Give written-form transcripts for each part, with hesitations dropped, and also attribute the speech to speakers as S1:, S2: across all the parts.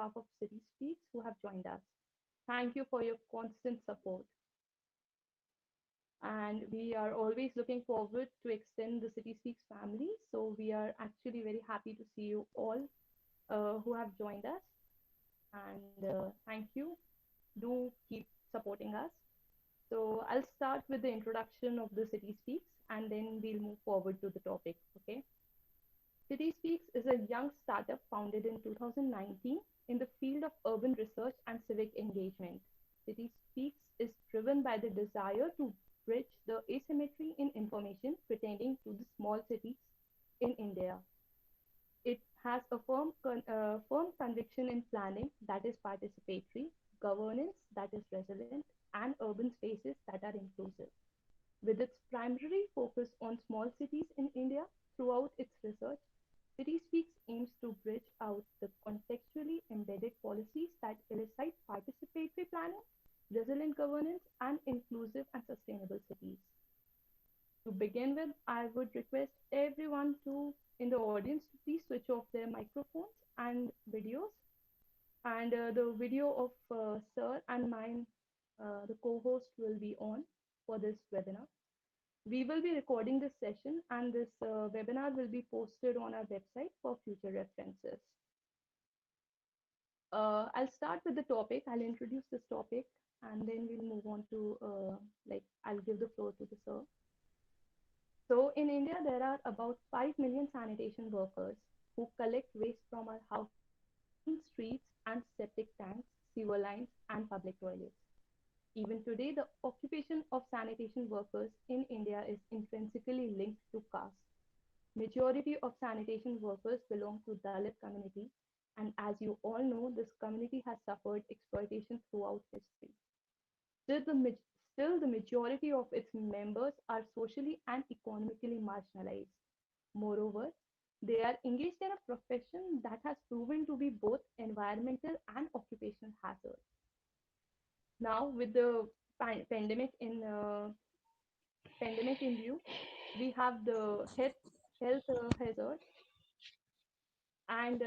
S1: behalf of CitySpeaks who have joined us. Thank you for your constant support. And we are always looking forward to extend the CitySpeaks family. So we are actually very happy to see you all who have joined us. And thank you. Do keep supporting us. So I'll start with the introduction of the CitySpeaks and then we'll move forward to the topic. Okay. CitySpeaks is a young startup founded in 2019 in the field of urban research and civic engagement. CitySpeaks is driven by the desire to bridge the asymmetry in information pertaining to the small cities in India. It has a firm conviction in planning that is participatory, governance that is resilient, and urban spaces that are inclusive. With its primary focus on small cities in India throughout its research, CitySpeaks aims to bridge out the contextually embedded policies that elicit participatory planning, resilient governance, and inclusive and sustainable cities. To begin with, I would request everyone to in the audience to please switch off their microphones and videos. And the video of Sir and mine, the co-host, will be on for this webinar. We will be recording this session and this webinar will be posted on our website for future references. I'll start with the topic. I'll introduce this topic and then we'll move on to, I'll give the floor to the sir. So in India, there are about 5 million sanitation workers who collect waste from our houses, clean streets and septic tanks, sewer lines, and public toilets. Even today, the occupation of sanitation workers in India is intrinsically linked to caste. Majority of sanitation workers belong to Dalit community, and as you all know, this community has suffered exploitation throughout history. Still, the majority of its members are socially and economically marginalized. Moreover, they are engaged in a profession that has proven to be both environmental and occupational hazard. Now, with the pandemic in view, we have the health hazard and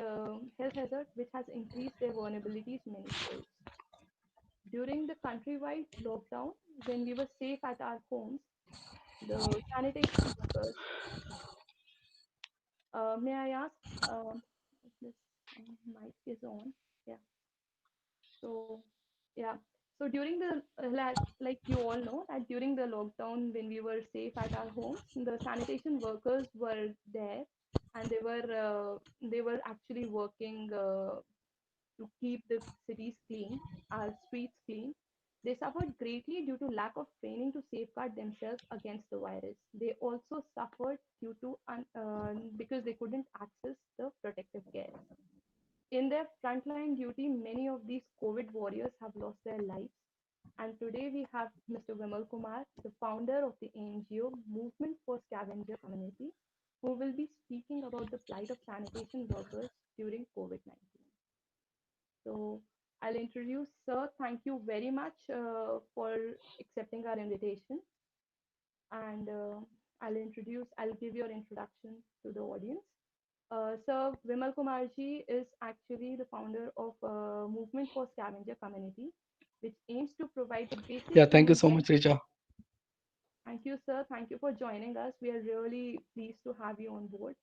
S1: health hazard which has increased their vulnerabilities many folds. During the countrywide lockdown, when we were safe at our homes, the sanitation workers. May I ask if this mic is on? Yeah. So yeah. So during the like you all know that during the lockdown when we were safe at our homes, the sanitation workers were there, and they were actually working to keep the cities clean, our streets clean. They suffered greatly due to lack of training to safeguard themselves against the virus. They also suffered due to because they couldn't access the protective gear. In their frontline duty, many of these COVID warriors have lost their lives. And today we have Mr. Vimal Kumar, the founder of the NGO Movement for Scavenger Community, who will be speaking about the plight of sanitation workers during COVID-19. So I'll introduce Sir. Thank you very much for accepting our invitation. And I'll give your introduction to the audience. Sir Vimal Kumarji is actually the founder of Movement for Scavenger Community, which aims to provide the basic
S2: Yeah, thank you
S1: human
S2: so much,
S1: rights.
S2: Richa.
S1: Thank you, sir. Thank you for joining us. We are really pleased to have you on board.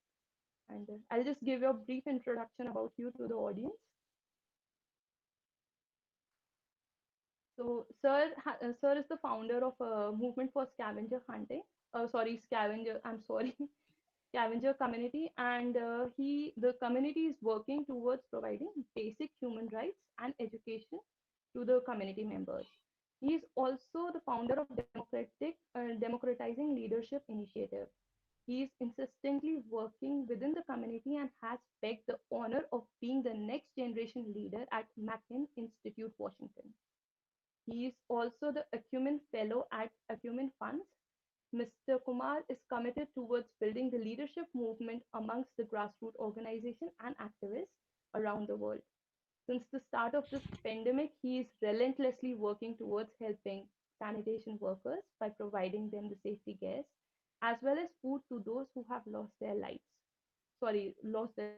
S1: And I'll just give you a brief introduction about you to the audience. So, sir is the founder of Movement for Scavenger Hunting. Sorry, Scavenger. I'm sorry, Scavenger Community, and the community is working towards providing basic human rights and education to the community members. He is also the founder of Democratizing Leadership Initiative. He is insistently working within the community and has begged the honor of being the next generation leader at Mackin Institute, Washington. He is also the Acumen Fellow at Acumen Funds. Mr. Kumar is committed towards building the leadership movement amongst the grassroots organizations and activists around the world. Since the start of this pandemic, he is relentlessly working towards helping sanitation workers by providing them the safety gears as well as food to those who have lost their lives. Sorry, lost their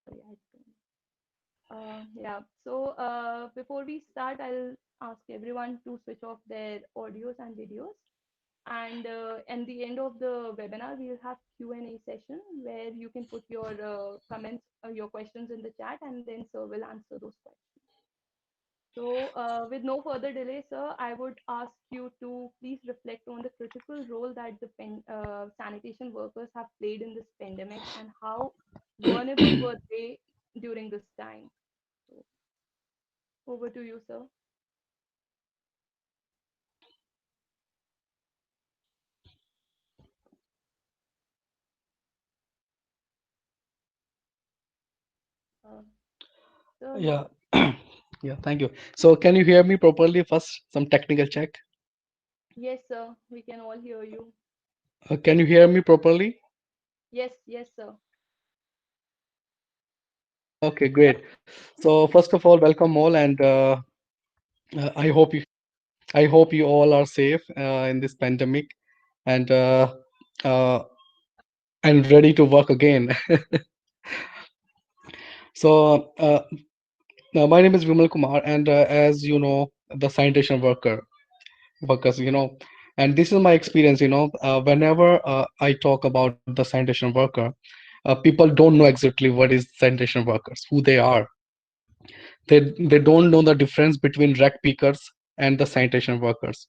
S1: lives. Sorry, I don't. Yeah. So before we start, I'll ask everyone to switch off their audios and videos. And at the end of the webinar, we'll have Q&A session where you can put your comments, your questions in the chat, and then sir will answer those questions. So, with no further delay, sir, I would ask you to please reflect on the critical role that the sanitation workers have played in this pandemic and how vulnerable were they during this time. So, over to you, sir. Uh, sir,
S2: Yeah, yeah, thank you. So, can you hear me properly first? Some technical check.
S1: yes, sir, we can all hear you.
S2: Can you hear me properly?
S1: Yes, yes, sir.
S2: Okay, great. So, first of all, welcome all, and I hope you all are safe in this pandemic, and uh, and ready to work again. So, my name is Vimal Kumar, and as you know, the sanitation workers, and this is my experience. Whenever I talk about the sanitation worker, people don't know exactly what is sanitation workers, who they are. They don't know the difference between rec pickers and the sanitation workers.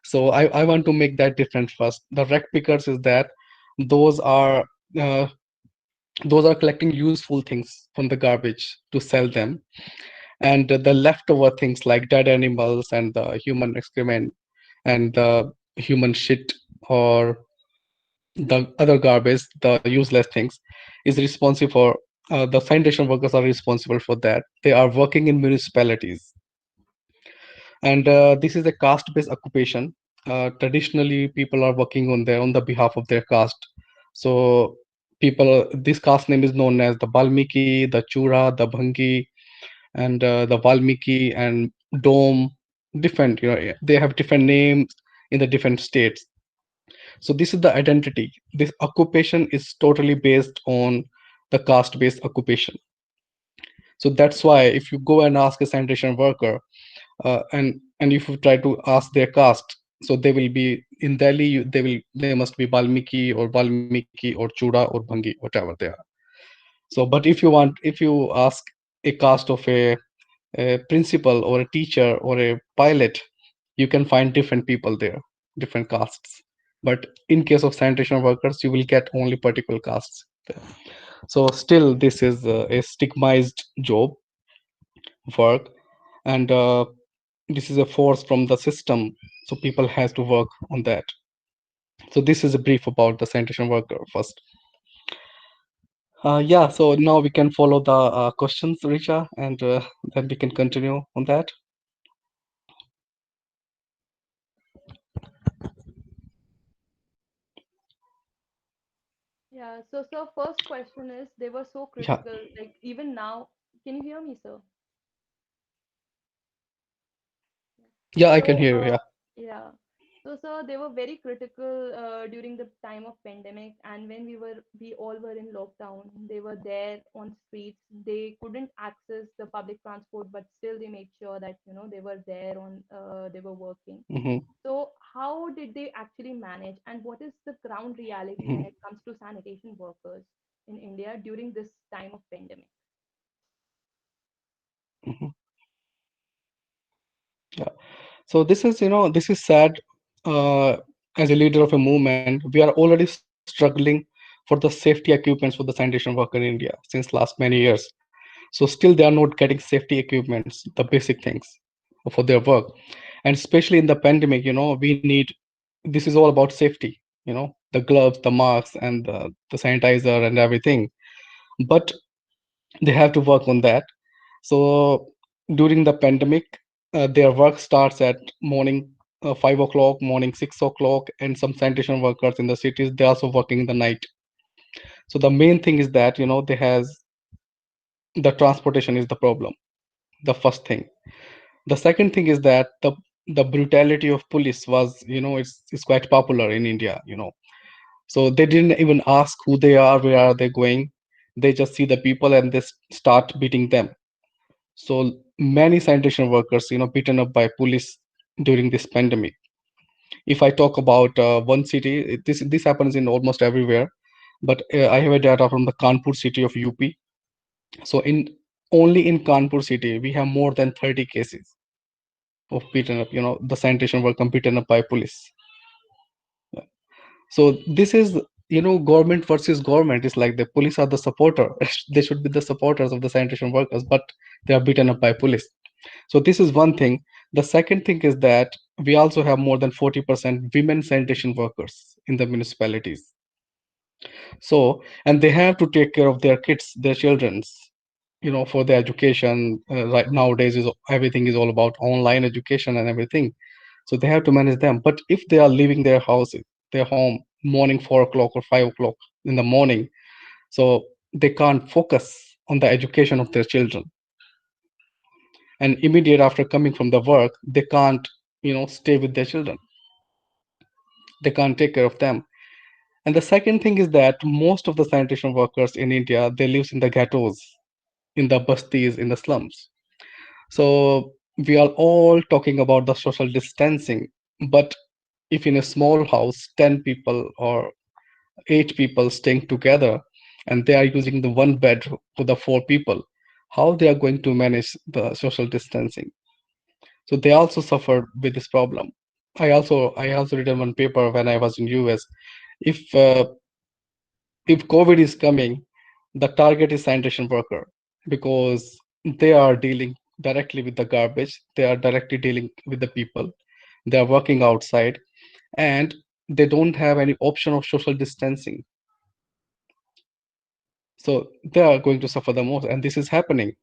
S2: So I want to make that difference first. The rec pickers is that those are uh, those are collecting useful things from the garbage to sell them, and the leftover things like dead animals and the human excrement and the human shit or the other garbage, the useless things, is responsible for. The sanitation workers are responsible for that. They are working in municipalities, and this is a caste-based occupation. Traditionally, people are working on the behalf of their caste. So, this caste name is known as the Valmiki, the Chura, the Bhangi, and the Valmiki and Dome. Different, they have different names in the different states. So this is the identity. This occupation is totally based on the caste-based occupation. So that's why if you go and ask a sanitation worker, and if you try to ask their caste, so they will be in Delhi. They must be Valmiki or Valmiki or Chuda or Bhangi, whatever they are. So, but if you ask a caste of a principal or a teacher or a pilot, you can find different people there, different castes. But in case of sanitation workers, you will get only particular castes there. So still, this is a stigmatized job work, and this is a force from the system. So people has to work on that. So this is a brief about the sanitation worker first. Yeah, so now we can follow the questions, Richa, and then we can continue on that.
S1: Yeah. So, sir, first question is they were so
S2: Yeah,
S1: critical. Like even now, can you hear me, sir?
S2: yeah, I can
S1: So,
S2: hear you. Yeah.
S1: yeah. So, sir, they were very critical during the time of pandemic, and when we all were in lockdown, they were there on streets. They couldn't access the public transport, but still they made sure that they were there they were working.
S2: Hmm.
S1: So, how did they actually manage, and what is the ground reality when
S2: Hmm.
S1: it comes to sanitation workers in India during this time of pandemic?
S2: Hmm. Yeah. So this is sad. Uh, as a leader of a movement, we are already struggling for the safety equipments for the sanitation worker in India since last many years. So still they are not getting safety equipments, the basic things for their work. And especially in the pandemic, we need, this is all about safety, the gloves, the masks, and the sanitizer and everything. But they have to work on that. So during the pandemic, their work starts at morning 5 o'clock, morning 6 o'clock, and some sanitation workers in the cities they also working in the night. So the main thing is that they has the transportation is the problem. The first thing. The second thing is that the brutality of police was it's quite popular in India. So they didn't even ask who they are, where are they going. They just see the people and they start beating them. So many sanitation workers, beaten up by police during this pandemic. If I talk about one city, this happens in almost everywhere, but I have a data from the Kanpur city of UP. So in only in Kanpur city, we have more than 30 cases of beaten up, the sanitation worker beaten up by police. So this is, government versus government. It's like the police are the supporter. They should be the supporters of the sanitation workers, but they are beaten up by police. So this is one thing. The second thing is that we also have more than 40% women sanitation workers in the municipalities. So, and they have to take care of their kids, their children's, for their education. Right nowadays, is everything is all about online education and everything. So they have to manage them. But if they are leaving their house, their home, morning 4 o'clock or 5 o'clock in the morning, so they can't focus on the education of their children. And immediate after coming from the work, they can't, stay with their children. They can't take care of them. And the second thing is that most of the sanitation workers in India, they live in the ghettos, in the bastis, in the slums. So we are all talking about the social distancing, but if in a small house 10 people or 8 people staying together, and they are using the one bed for the 4 people, how they are going to manage the social distancing? So they also suffered with this problem. I also read in one paper when I was in US. If uh, if COVID is coming, the target is sanitation worker, because they are dealing directly with the garbage, they are directly dealing with the people, they are working outside, and they don't have any option of social distancing. So they are going to suffer the most, and this is happening.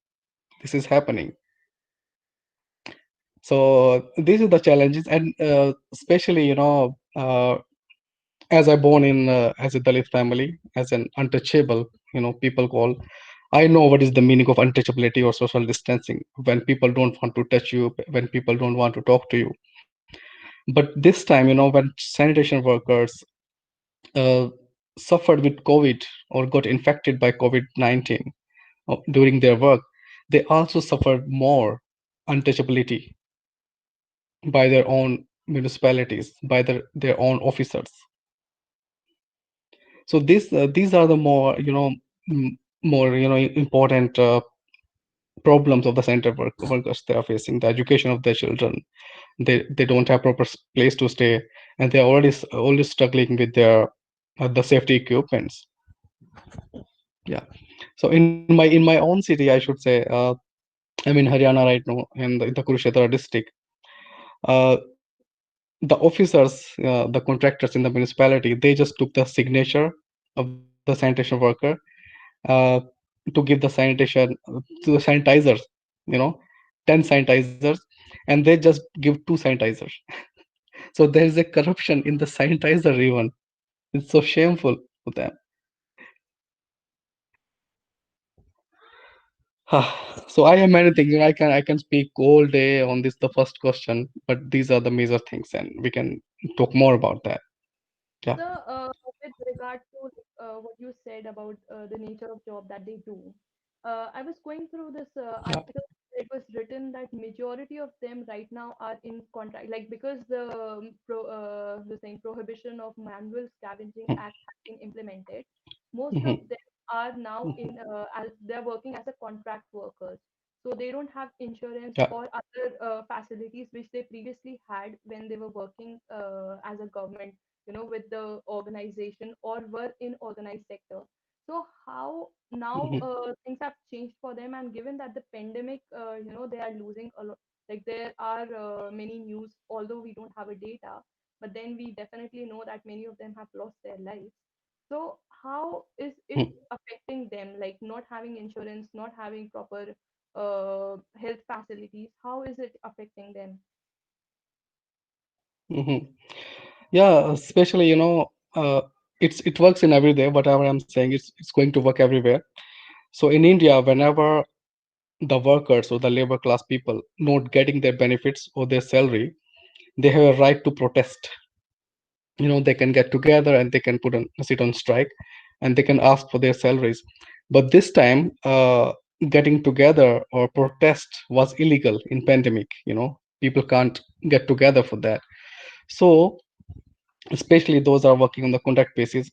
S2: So these are the challenges, and especially, as I born in as a Dalit family, as an untouchable, people call. I know what is the meaning of untouchability or social distancing. When people don't want to touch you, when people don't want to talk to you. But this time, when sanitation workers uh, suffered with COVID or got infected by COVID-19 during their work, they also suffered more untouchability by their own municipalities, by their own officers. So these are the more, more, important problems of the workers. They are facing the education of their children. They don't have proper place to stay, and they're always struggling with their the safety equipments. Yeah. So in my own city, I should say, I'm in Haryana right now, in the Kurukshetra district. uh, the officers, the contractors in the municipality, they just took the signature of the sanitation worker, uh, to give the sanitation to the sanitizers, you know 10 sanitizers, and they just give 2 sanitizers. So there is a corruption in the sanitizer even. It's so shameful for them. So I have many things. I can speak all day on this, the first question, but these are the major things, and we can talk more about that. Yeah.
S1: So, with regard to what you said about the nature of job that they do, I was going through this
S2: Yeah.
S1: article. It was written that majority of them right now are in contract, like because the saying prohibition of manual scavenging act has been implemented. Most of
S2: Mhm,
S1: them are now in as they're working as a contract workers, so they don't have insurance
S2: yeah.
S1: or other facilities which they previously had when they were working as a government, with the organization or were in organized sector. So how now
S2: Mhm,
S1: things have changed for them, and given that the pandemic, they are losing a lot. Like there are many news, although we don't have a data, but then we definitely know that many of them have lost their lives. So how is it
S2: mhm,
S1: affecting them? Like not having insurance, not having proper health facilities. How is it affecting them?
S2: mhm. Yeah, especially, it works in every day. Whatever I'm saying, it's going to work everywhere. So in India, whenever the workers or the labor class people not getting their benefits or their salary, they have a right to protest. They can get together and they can sit on strike, and they can ask for their salaries. But this time, getting together or protest was illegal in pandemic. People can't get together for that. So especially those are working on the contract basis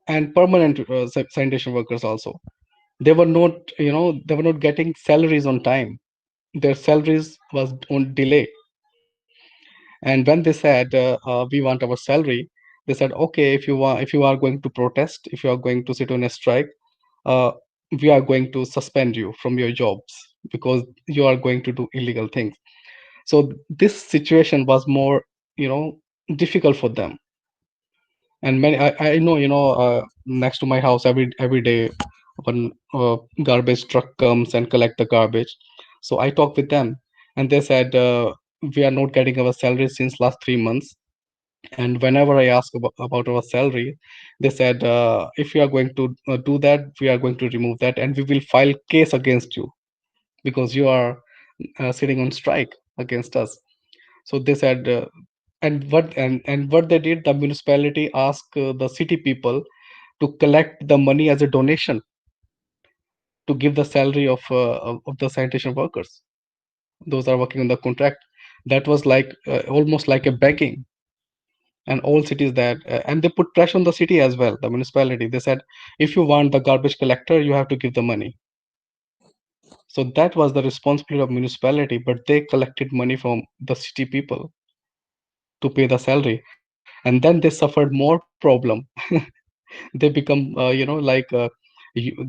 S2: and permanent sanitation workers also, they were not getting salaries on time. Their salaries was on delay. And when they said we want our salary, they said, okay, if you are going to protest, if you are going to sit on a strike, uh, we are going to suspend you from your jobs because you are going to do illegal things. So this situation was more, difficult for them. And many, I know, next to my house, every day one garbage truck comes and collect the garbage. So I talked with them, and they said we are not getting our salary since last 3 months. And whenever I ask about our salary, they said if you are going to do that, we are going to remove that, and we will file case against you because you are sitting on strike against us. So they said, and what they did, the municipality asked the city people to collect the money as a donation to give the salary of the sanitation workers. Those are working on the contract. That was like almost like a begging. And all cities that and they put pressure on the city as well, the municipality. They said, if you want the garbage collector, you have to give the money. So that was the responsibility of municipality, but they collected money from the city people to pay the salary, and then they suffered more problem. They become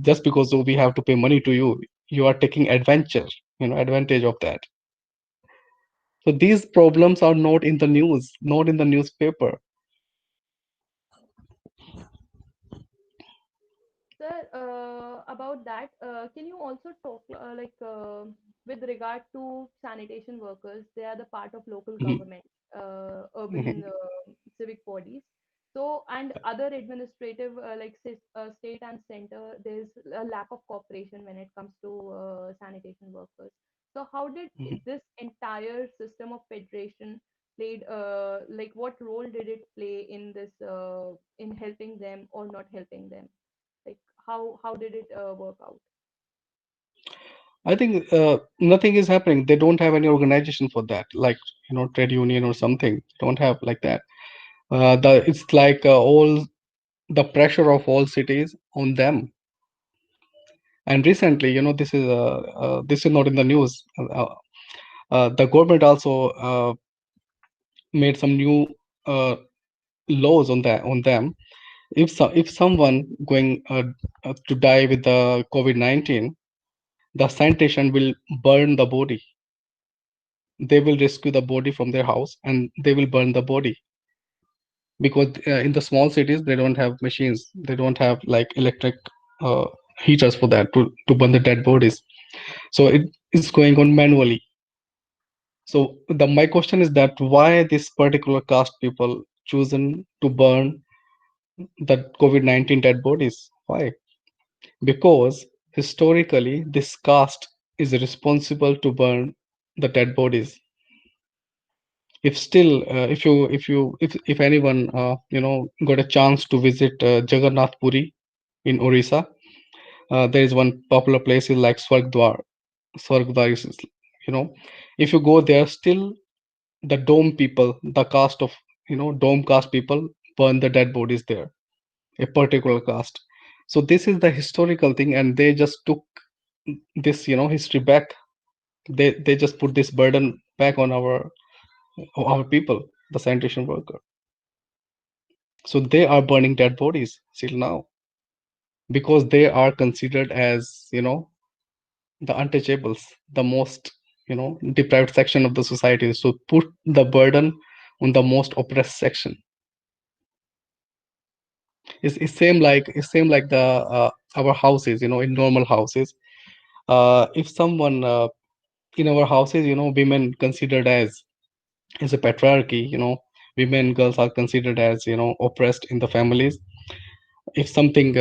S2: just because we have to pay money to you, you are taking advantage of that. So these problems are not in the news, not in the newspaper.
S1: Sir, about that, can you also talk with regard to sanitation workers? They are the part of local
S2: Mhm,
S1: government, urban
S2: mhm,
S1: civic bodies. So, and other administrative state and center, there's a lack of cooperation when it comes to sanitation workers. So, how did
S2: mhm.
S1: this entire system of federation played, what role did it play in this, in helping them or not helping them? Like how did it work out?
S2: I think nothing is happening. They don't have any organization for that, like trade union or something. Don't have like that. The It's like all the pressure of all cities on them. And recently, this is not in the news. The government also made some new uh, laws on them. If someone going to die with the COVID-19, the sanitation will burn the body. They will rescue the body from their house and they will burn the body because in the small cities they don't have machines. They don't have like electric uh, heaters for that to burn the dead bodies. So it is going on manually. So the my question is that why this particular caste people chosen to burn the COVID-19 dead bodies? Why? Because historically this caste is responsible to burn the dead bodies. If still if anyone got a chance to visit Jagannath Puri in Orissa, there is one popular place is like Swargdwar if you go there, still the dome people, the caste of dome caste people burn the dead bodies there, a particular caste. So this is the historical thing, and they just took this history back. They just put this burden back on our people, the sanitation worker. So they are burning dead bodies still now because they are considered as the untouchables, the most deprived section of the society. So put the burden on the most oppressed section. It's same like the our houses, in normal houses. If someone in our houses, women considered as a patriarchy, women, girls are considered as oppressed in the families. If something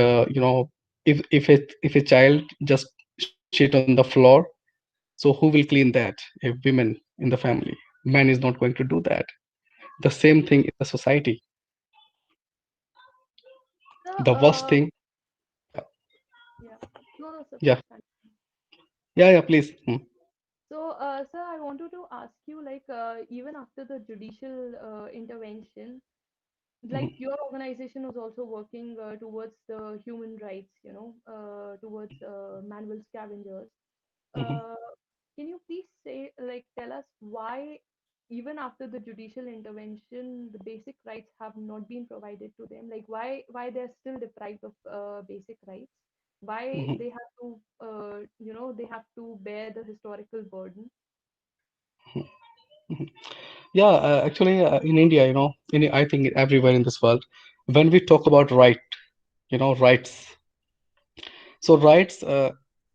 S2: if a child just shit on the floor, so who will clean that? If women in the family, man is not going to do that. The same thing in the society.
S1: So,
S2: The worst thing.
S1: yeah. No, no, sir,
S2: Yeah,
S1: please continue.
S2: Yeah, yeah, please.
S1: So, sir, I wanted to ask you, like, even after the judicial intervention, like
S2: Mhm,
S1: your organization was also working towards the human rights, towards manual scavengers.
S2: mhm,
S1: Uh, can you please say, like, tell us why, even after the judicial intervention, the basic rights have not been provided to them? Like, why they're still deprived of basic rights? Why
S2: mhm,
S1: they have to, they have to bear the historical burden?
S2: mhm. Yeah, actually, in India, I think everywhere in this world, when we talk about rights. So rights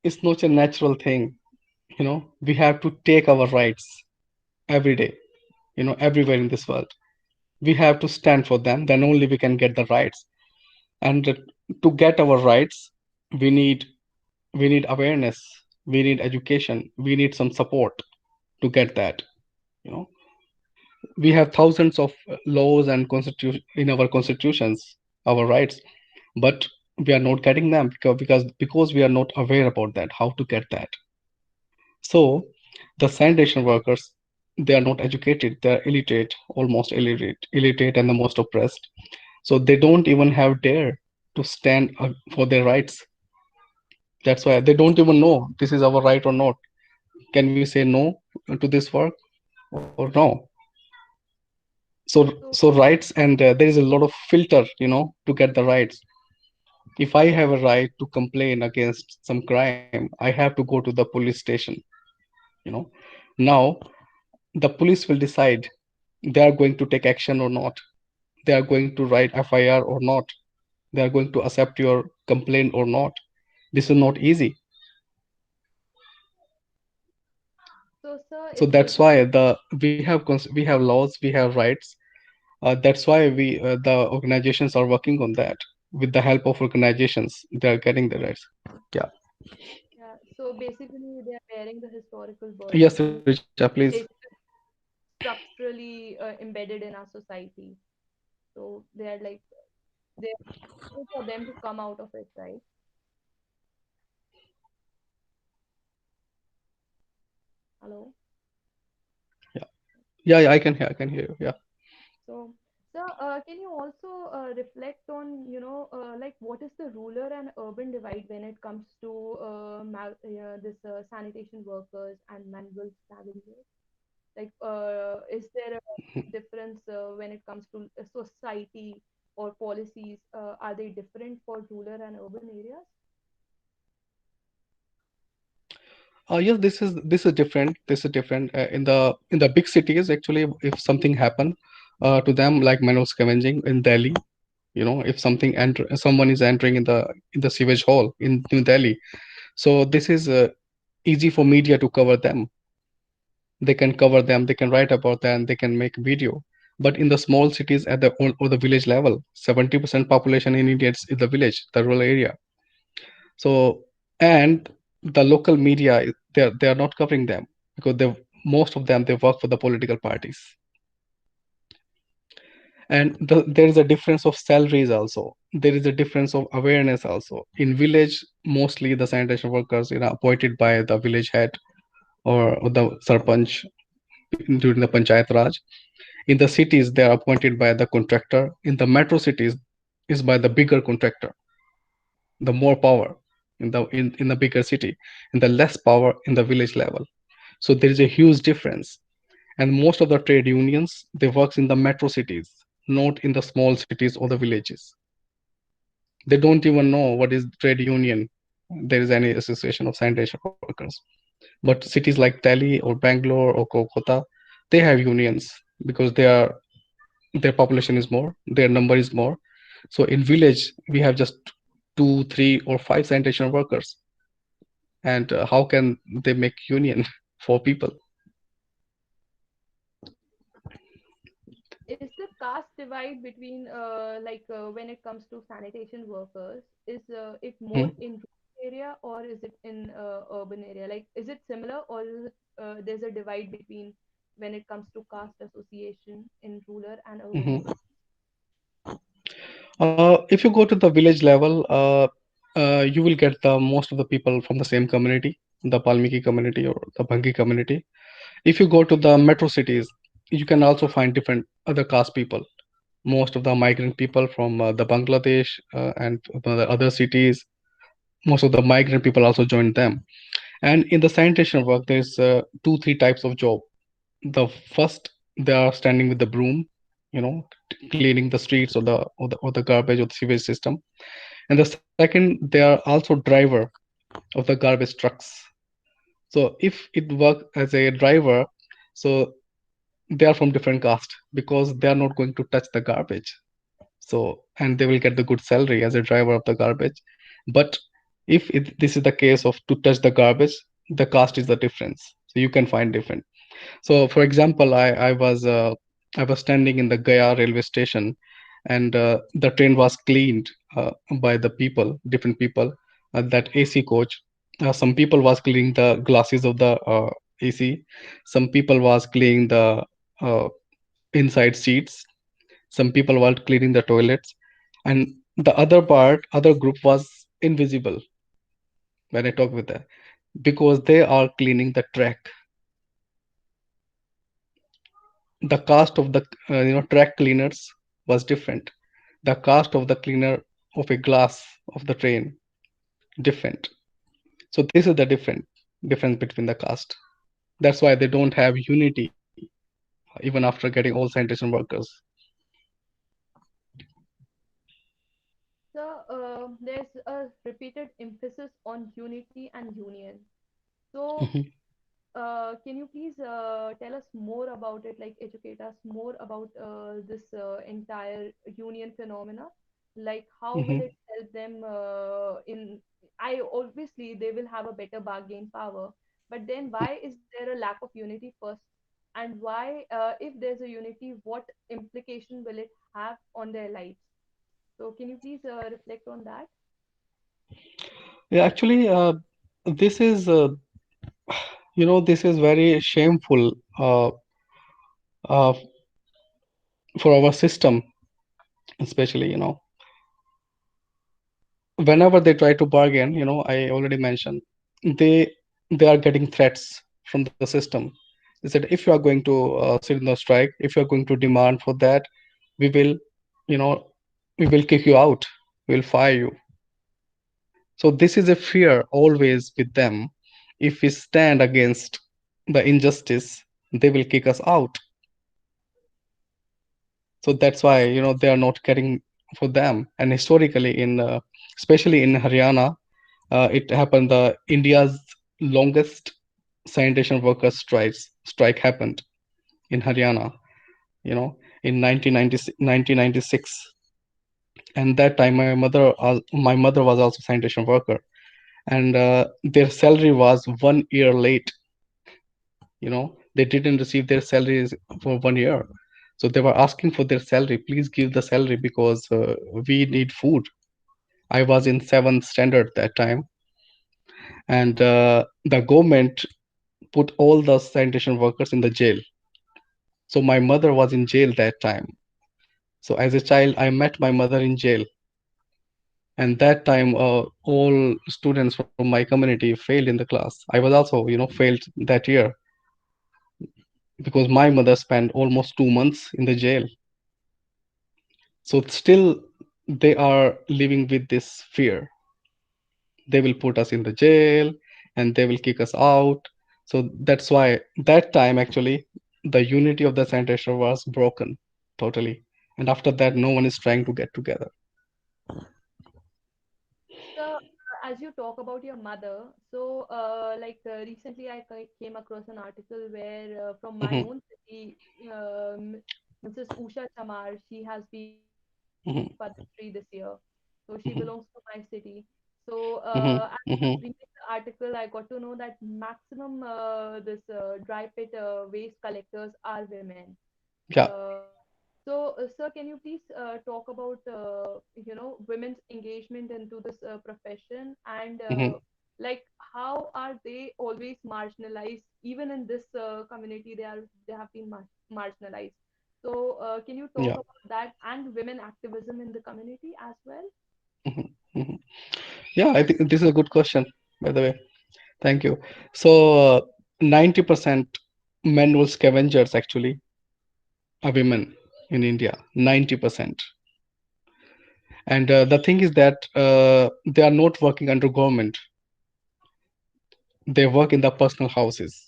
S2: is not a natural thing. We have to take our rights every day. Everywhere in this world, we have to stand for them. Then only we can get the rights. And to get our rights, we need we need awareness. We need education. We need some support to get that. You know, we have thousands of laws and constitution in our constitutions, our rights, but we are not getting them because we are not aware about that, how to get that. So the sanitation workers, they are not educated, they are illiterate, almost illiterate and the most oppressed. So they don't even have dare to stand for their rights. That's why they don't even know this is our right or not. Can we say no to this work or no? So
S1: So,
S2: rights, and there is a lot of filter, to get the rights. If I have a right to complain against some crime, I have to go to the police station. You know, now the police will decide they are going to take action or not. They are going to write FIR or not. They are going to accept your complaint or not. This is not easy.
S1: so, sir,
S2: So
S1: it's
S2: that's
S1: basically.
S2: why we have laws, we have rights. That's why the organizations are working on that. With the help of organizations, they are getting the rights. Yeah.
S1: Yeah, so basically they are bearing the historical burden,
S2: Yes,
S1: and
S2: Richa, please.
S1: it's structurally embedded in our society. So they are like they're waiting for them to come out of it, right? Hello.
S2: Yeah. Yeah, I can hear you. Yeah.
S1: So, sir, can you also reflect on, like what is the rural and urban divide when it comes to this sanitation workers and manual scavengers? Like, is there a difference when it comes to society or policies? Are they different for rural and urban areas?
S2: Yes, this is different. This is different in the big cities. Actually, if something happen to them, like manual scavenging in Delhi, if someone is entering in the sewage hole in New Delhi, so this is easy for media to cover them. They can cover them, they can write about them, they can make video. But in the small cities at or the village level, 70% population in India is the village, the rural area. So, and the local media, they are not covering them because most of them, they work for the political parties. And there is a difference of salaries also. There is a difference of awareness also. In village, mostly the sanitation workers, appointed by the village head or the sarpanch during the panchayat raj. In the cities, they are appointed by the contractor. In the metro cities, is by the bigger contractor, the more power in the bigger city, and the less power in the village level. So there is a huge difference. And most of the trade unions, they works in the metro cities, not in the small cities or the villages. They don't even know what is trade union. There is any association of sanitation workers. But cities like Delhi or Bangalore or Kolkata, they have unions because their population is more, their number is more. So in village, we have just two, three, or five sanitation workers, and how can they make union for people?
S1: Is the caste divide between when it comes to sanitation workers, is it more
S2: Mhm,
S1: in rural area or is it in urban area? Like, is it similar or is it, there's a divide between when it comes to caste association in rural and urban
S2: mhm.
S1: areas?
S2: If you go to the village level, you will get the most of the people from the same community. the Valmiki community or the Bhangi community. If you go to the metro cities, you can also find different other caste people. Most of the migrant people from the Bangladesh and the other cities, most of the migrant people also joined them. And in the sanitation work, there's two, three types of job. The first, they are standing with the broom, you know, cleaning the streets or the garbage or the sewage system. And the second, they are also driver of the garbage trucks. So if it work as a driver, so they are from different caste because they are not going to touch the garbage. So and they will get the good salary as a driver of the garbage. But if this is the case of to touch the garbage, the caste is the difference. So you can find different. So, for example, I was standing in the Gaya railway station, and the train was cleaned by the people, different people. That AC coach, some people was cleaning the glasses of the AC, some people was cleaning the uh, inside seats, some people were cleaning the toilets, and the other group was invisible when I talk with them because they are cleaning the track. The cost of the track cleaners was different. The cost of the cleaner of a glass of the train different. So this is the difference between the caste. That's why they don't have unity even after getting all sanitation workers.
S1: So there's a repeated emphasis on unity and union. So
S2: Mhm,
S1: can you please tell us more about it, like educate us more about this entire union phenomena? Like, how will
S2: mhm.
S1: it help them in? I obviously they will have a better bargain power, but then why is there a lack of unity first? And why, if there's a unity, what implication will it have on their lives? So can you please reflect on that?
S2: Yeah, actually, this is this is very shameful uh, for our system, especially whenever they try to bargain, I already mentioned, they they are getting threats from the system. They said if you are going to sit in the strike, if you are going to demand for that, we will you know we will kick you out, we will fire you. So this is a fear always with them. If we stand against the injustice, they will kick us out. So that's why they are not caring for them. And historically in especially in Haryana, it happened, the India's longest sanitation workers strike happened in Haryana, in 1996. And that time my mother was also sanitation worker, and their salary was 1 year late. They didn't receive their salaries for 1 year. So they were asking for their salary. Please give the salary because we need food. I was in seventh standard that time, and the government put all the sanitation workers in the jail. So my mother was in jail that time. So as a child, I met my mother in jail, and that time all students from my community failed in the class. I was also, failed that year because my mother spent almost 2 months in the jail. So still, they are living with this fear. They will put us in the jail and they will kick us out. So that's why that time actually the unity of the sanitation was broken totally. And after that, no one is trying to get together.
S1: So, as you talk about your mother, so recently I came across an article where from my
S2: Hmm.
S1: own city, Mrs. Usha Chamar, she has been
S2: Hmm.
S1: Padma Shri this year. So she
S2: Hmm.
S1: belongs to my city. So
S2: Hmm.
S1: as I was
S2: Hmm.
S1: reading the article, I got to know that maximum this dry pit waste collectors are women.
S2: Yeah.
S1: Uh, so, sir, can you please talk about women's engagement into this profession and
S2: Hmm.
S1: like how are they always marginalized? Even in this community, they have been marginalized. So, can you talk
S2: Yeah.
S1: about that and women activism in the community as well?
S2: Hmm. Hmm. Yeah, I think this is a good question, by the way. Thank you. So, 90% manual scavengers actually are women in India. 90%. And the thing is that they are not working under government. They work in the personal houses.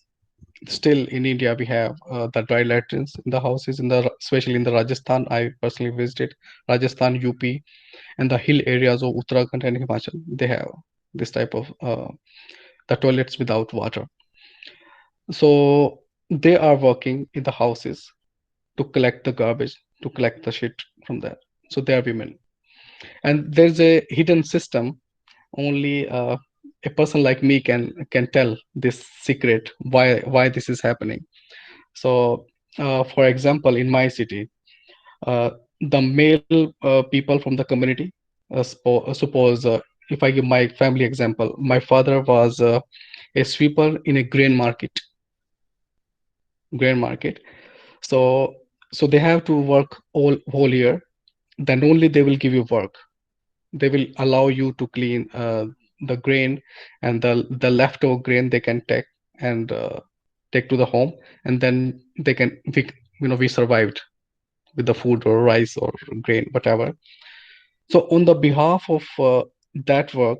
S2: Still in India, we have the dry latrines in the houses, especially in the Rajasthan. I personally visited Rajasthan, UP, and the hill areas of Uttarakhand and Himachal. They have this type of the toilets without water. So they are working in the houses to collect the garbage, to collect the shit from there. So they are women, and there's a hidden system. Only a person like me can tell this secret why this is happening. So, for example, in my city, the male people from the community, suppose if I give my family example, my father was a sweeper in a grain market. So they have to work whole year. Then only they will give you work. They will allow you to clean the grain, and the leftover grain they can take to the home, and then we survived with the food or rice or grain, whatever. So on the behalf of that work,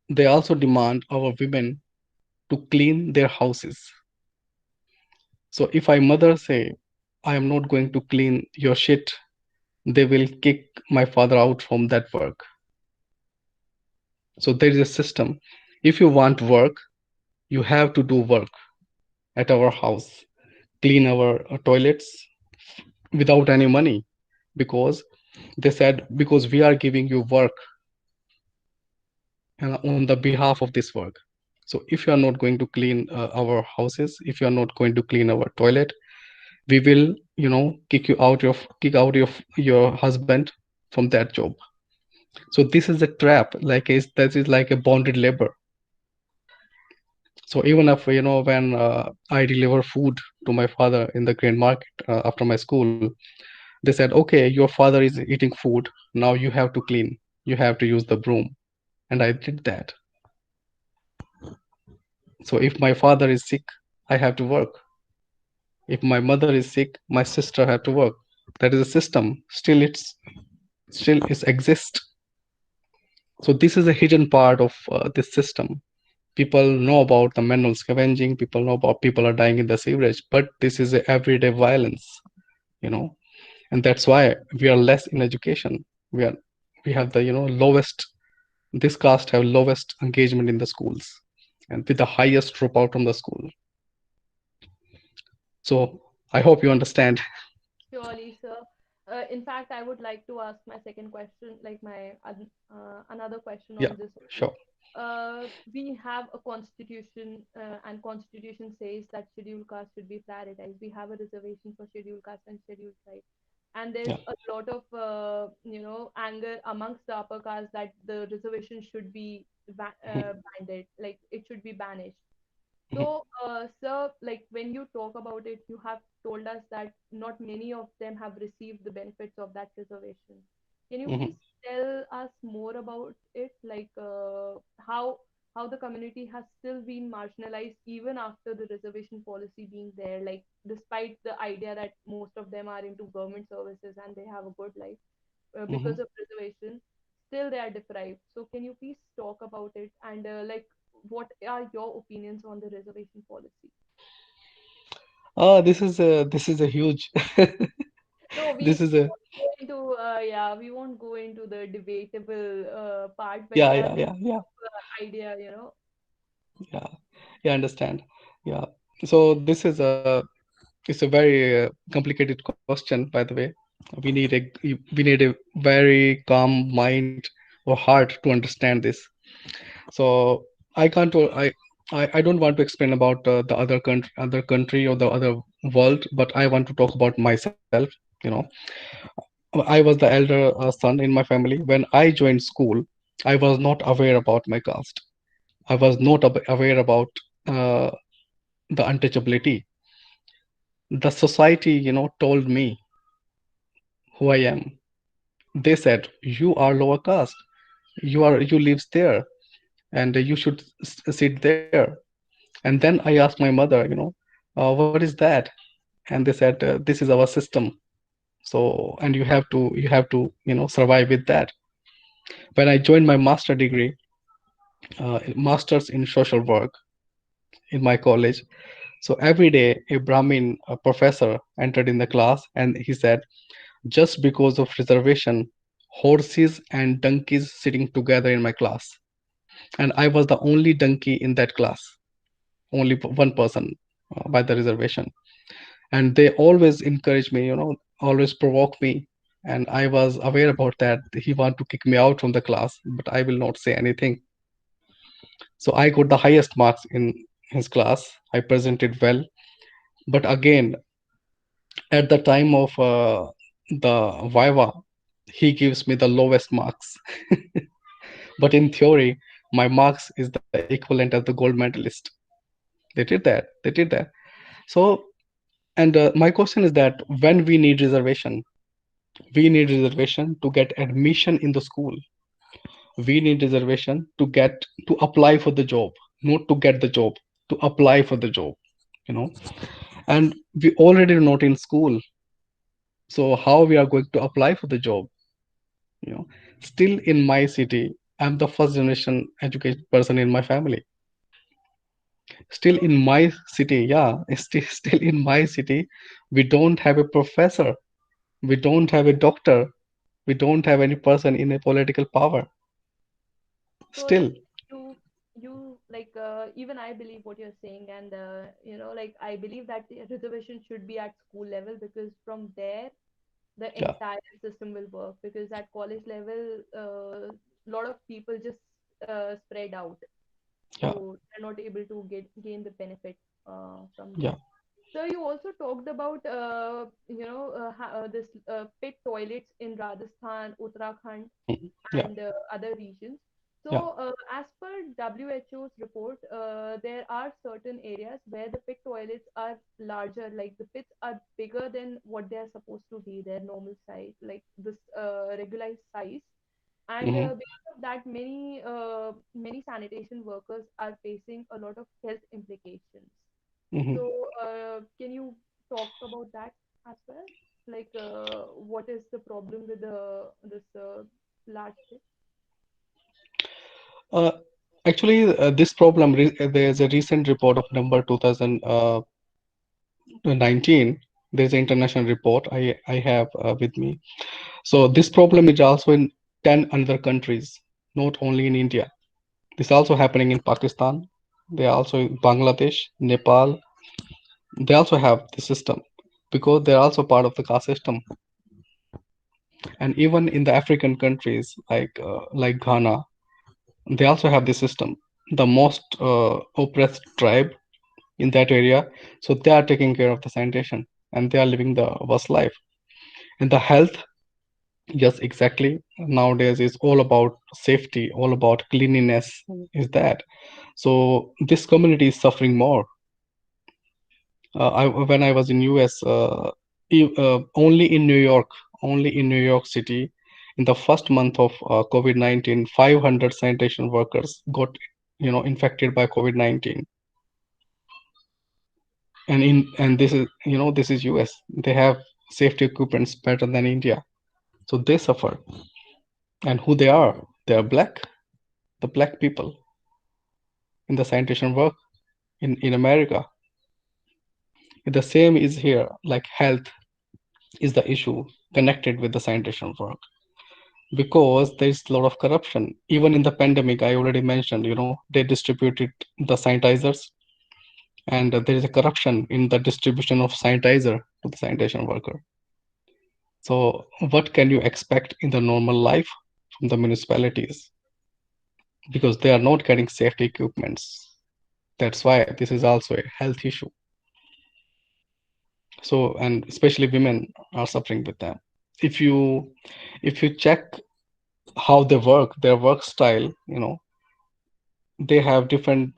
S2: they also demand our women to clean their houses. So if I mother say, I am not going to clean your shit, they will kick my father out from that work. So there is a system. If you want work, you have to do work at our house, clean our toilets without any money, because they said, because we are giving you work on the behalf of this work. So if you are not going to clean our houses, if you are not going to clean our toilet, we will kick out your husband from that job. So this is a trap, that is like a bonded labor. So even if when I deliver food to my father in the grain market after my school, they said, okay, your father is eating food, now you have to clean, you have to use the broom. And I did that. So if my father is sick, I have to work. If my mother is sick, my sister have to work. That is a system. Still it exists. So this is a hidden part of this system. People know about the manual scavenging. People know about people are dying in the sewerage, but this is a everyday violence, you know, and that's why we are less in education. We are we have the lowest. This caste have lowest engagement in the schools, and with the highest dropout from the school. So I hope you understand.
S1: Surely, sir. In fact, I would like to ask my second question, like another question
S2: Yeah,
S1: on this only.
S2: sure.
S1: We have a constitution, and constitution says that scheduled caste should be prioritized. We have a reservation for scheduled caste and scheduled tribe, and there's
S2: Yeah.
S1: a lot of anger amongst the upper caste that the reservation should be banded, like it should be banished.
S2: Mhm,
S1: So, sir, like when you talk about it, you have told us that not many of them have received the benefits of that reservation. Can you
S2: mhm,
S1: please tell us more about it, like how the community has still been marginalized even after the reservation policy being there, like despite the idea that most of them are into government services and they have a good life
S2: mhm.
S1: because of reservation, still they are deprived. So can you please talk about it and like what are your opinions on the reservation policy?
S2: This is a huge.
S1: No, we
S2: This is a
S1: won't go into yeah, we won't go into the debatable part, but
S2: yeah,
S1: yeah,
S2: yeah, yeah, yeah,
S1: idea, you know.
S2: yeah. Yeah, understand. Yeah. So this is a it's a very complicated question, by the way. We need a very calm mind or heart to understand this. So I can't I don't want to explain about the other country or the other world, but I want to talk about myself. You know, I was the elder son in my family. When I joined school, I was not aware about my caste. I was not aware about uh, the untouchability. The society, told me who I am. They said, you are lower caste. You lives there. and you should sit there. And then I asked my mother, what is that? And they said, this is our system. So, and you have to survive with that. When I joined my master degree, masters in social work in my college, so every day a Brahmin, a professor, entered in the class and he said, just because of reservation, horses and donkeys sitting together in my class. And I was the only donkey in that class, only one person by the reservation. And they always encourage me, always provoke me. And I was aware about that. He want to kick me out from the class, but I will not say anything. So I got the highest marks in his class. I presented well. But again, at the time of the Viva, he gives me the lowest marks. But in theory, my marks is the equivalent as the gold medalist. They did that. So, and my question is that when we need reservation to get admission in the school. We need reservation to apply for the job, not to get the job, to apply for the job, you know. And we already not in school, so how we are going to apply for the job, you know. Still in my city, I'm the first generation educated person in my family. Still
S1: So
S2: in my city, yeah, still in my city, we don't have a professor, we don't have a doctor, we don't have any person in a political power.
S1: so like
S2: Still,
S1: you like even I believe what you're saying, and like I believe that the reservation should be at school level, because from there the
S2: yeah,
S1: entire system will work, because at college level a lot of people just spread out,
S2: yeah,
S1: so they're not able to gain the benefit from
S2: yeah.
S1: this. So you also talked about this pit toilets in Rajasthan, Uttarakhand,
S2: Mhm. Yeah,
S1: and other regions.
S2: yeah.
S1: So, as per WHO's report, there are certain areas where the pit toilets are larger, like the pits are bigger than what they are supposed to be, their normal size, like this regularized size. And
S2: Hmm.
S1: because of that, many sanitation workers are facing a lot of health implications.
S2: Hmm.
S1: So, can you talk about that as well? Like, what is the problem with this large pit?
S2: Uh, Actually, this problem, there's a recent report of number 2019. There's an international report I have with me. So this problem is also in 10 other countries, not only in India. This is also happening in Pakistan. They are also in Bangladesh, Nepal. They also have the system because they're also part of the caste system. And even in the African countries like Ghana, they also have this system. The most oppressed tribe in that area, so they are taking care of the sanitation and they are living the worst life. And the health, yes, exactly, nowadays is all about safety, all about cleanliness, is that. So this community is suffering more. When I was in US, only in New York, only in New York City, in the first month of COVID-19, 500 sanitation workers got infected by COVID-19. And this is US. They have safety equipments better than India, so they suffer. And who they are? They are black, the black people in the sanitation work in America. The same is here. Like health is the issue connected with the sanitation work because there's a lot of corruption. Even in the pandemic, I already mentioned, they distributed the sanitizers, and there is a corruption in the distribution of sanitizer to the sanitation worker. So, what can you expect in the normal life from the municipalities? Because they are not getting safety equipments. That's why this is also a health issue. So, and especially women are suffering with them. If you if you check how they work, their work style, they have different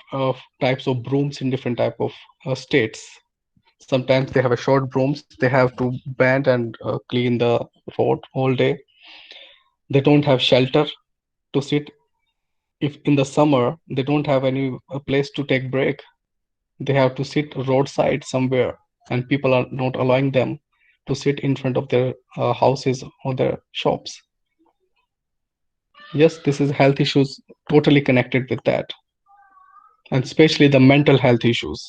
S2: types of brooms in different type of states. Sometimes they have a short brooms. They have to bend and clean the road all day. They don't have shelter to sit If in the summer they don't have any place to take break, they have to sit roadside somewhere, and people are not allowing them to sit in front of their houses or their shops. Yes, this is health issues totally connected with that, and especially the mental health issues.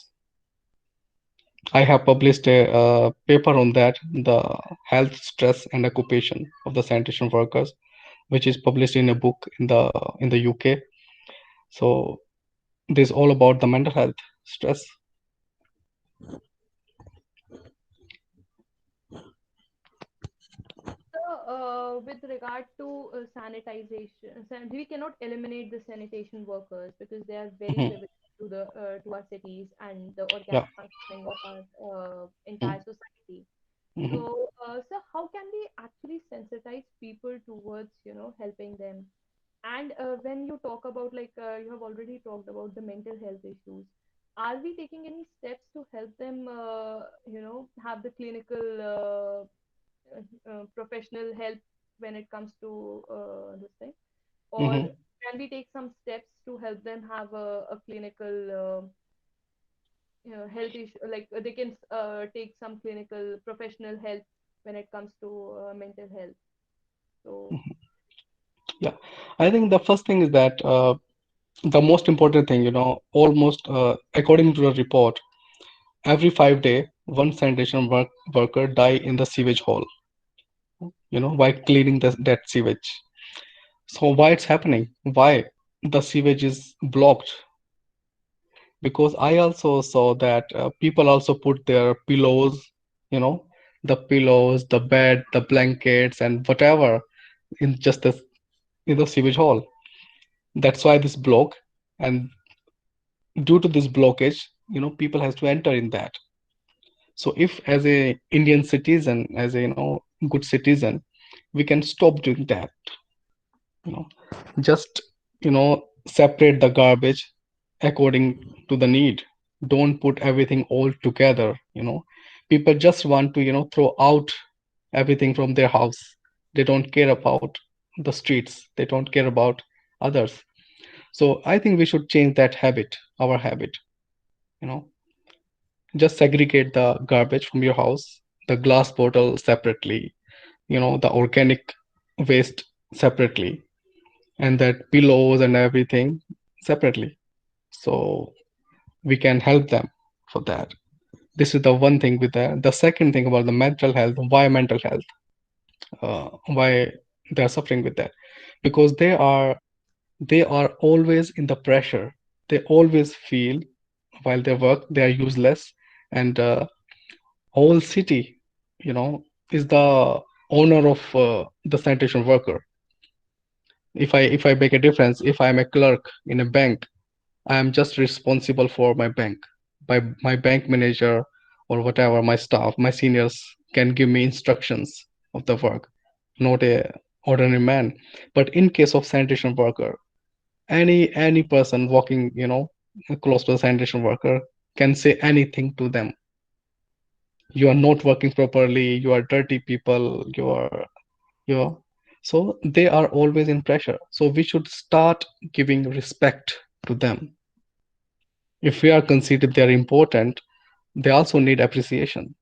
S2: I have published a paper on that, the health, stress, and occupation of the sanitation workers, which is published in a book in the UK. So this is all about the mental health, stress.
S1: So, with regard to sanitization, we cannot eliminate the sanitation workers because they are very
S2: Mhm.
S1: pivotal to the to our cities and the
S2: Yeah.
S1: organic functioning of our
S2: Mhm.
S1: entire society.
S2: Mhm.
S1: So how can we actually sensitize people towards, helping them? And when you talk about, like, you have already talked about the mental health issues, are we taking any steps to help them, have the clinical professional help when it comes to this thing? Or
S2: Mhm.
S1: can we take some steps to help them have a clinical health issue, like they can take some clinical professional help when it comes to mental health? So,
S2: Yeah, I think the first thing is that the most important thing, almost according to the report, every 5 day, one sanitation worker die in the sewage hole, while cleaning that sewage. So why it's happening? Why the sewage is blocked? Because I also saw that people also put their pillows, you know, the pillows, the bed, the blankets, and whatever in just the sewage hole. That's why this block, and due to this blockage, people has to enter in that. So if as a Indian citizen, as a good citizen, we can stop doing that. You know, just separate the garbage according to the need. Don't put everything all together. People just want to throw out everything from their house. They don't care about the streets. They don't care about others. So I think we should change that habit, our habit. You know, just segregate the garbage from your house, the glass bottle separately, the organic waste separately, and that pillows and everything separately. So we can help them for that. This is the one thing with that. The second thing about the mental health, why mental health, why they are suffering with that, because they are always in the pressure. They always feel while they work they are useless, and whole city, is the owner of the sanitation worker. If I make a difference, if I'm a clerk in a bank, I am just responsible for my bank. My bank manager or whatever, my staff, my seniors can give me instructions of the work, not a ordinary man. But in case of sanitation worker, any person walking, close to the sanitation worker can say anything to them. You are not working properly. You are dirty people. You are. So they are always in pressure. So we should start giving respect to them. If we are considered they are important, they also need appreciation.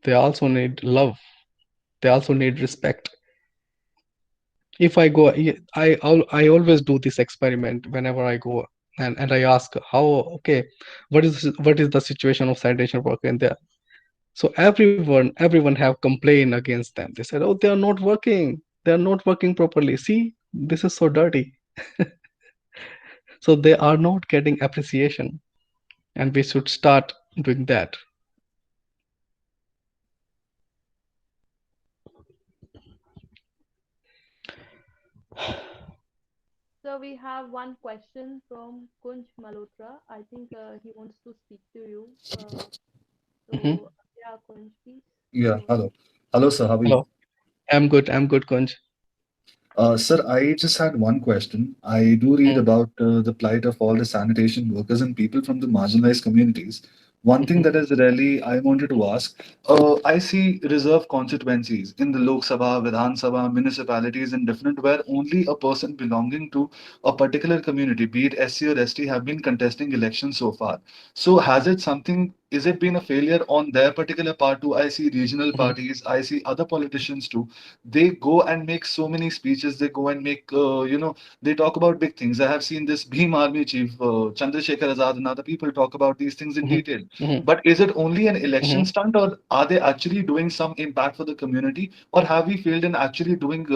S2: They also need love. They also need respect. If I go, I always do this experiment whenever I go, and I ask how, okay, what is the situation of sanitation worker in there. So everyone have complained against them. They said, oh, they are not working. They are not working properly. See, this is so dirty. So they are not getting appreciation, and we should start doing that.
S1: so we have one question from Kunj Malhotra. I think he wants to speak to you.
S2: Mhm.
S1: Yeah, Kunj, please
S3: Yeah,
S1: go ahead.
S3: hello. Hello, sir. How are you?
S2: Hello. I'm good, Kunj.
S3: Sir, I just had one question. I do read
S2: Mm,
S3: about the plight of all the sanitation workers and people from the marginalized communities One thing that is really I wanted to ask, I see reserve constituencies in the Lok Sabha, Vidhan Sabha, municipalities and different where only a person belonging to a particular community, be it SC or ST, have been contesting elections so far. So has it something, is it been a failure on their particular part too? I see regional
S2: Mhm,
S3: parties, I see other politicians too. They go and make so many speeches, they go and make, they talk about big things. I have seen this Bhim Army Chief, Chandrasekhar Azad and other people talk about these things in
S2: mhm,
S3: detail.
S2: mhm,
S3: But is it only an election
S2: mhm,
S3: stunt, or are they actually doing some impact for the community, or have we failed in actually doing,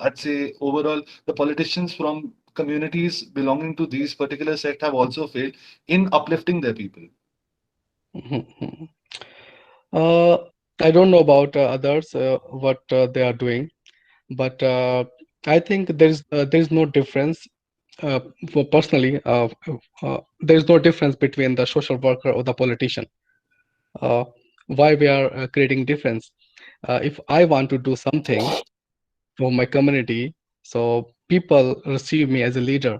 S3: I'd say, overall, the politicians from communities belonging to these particular sect have also failed in uplifting their people?
S2: mhm, mhm. Uh, I don't know about others what they are doing, but I think there's no difference. Uh, for personally, there is no difference between the social worker or the politician. Uh, why we are creating difference? If I want to do something for my community, so people receive me as a leader.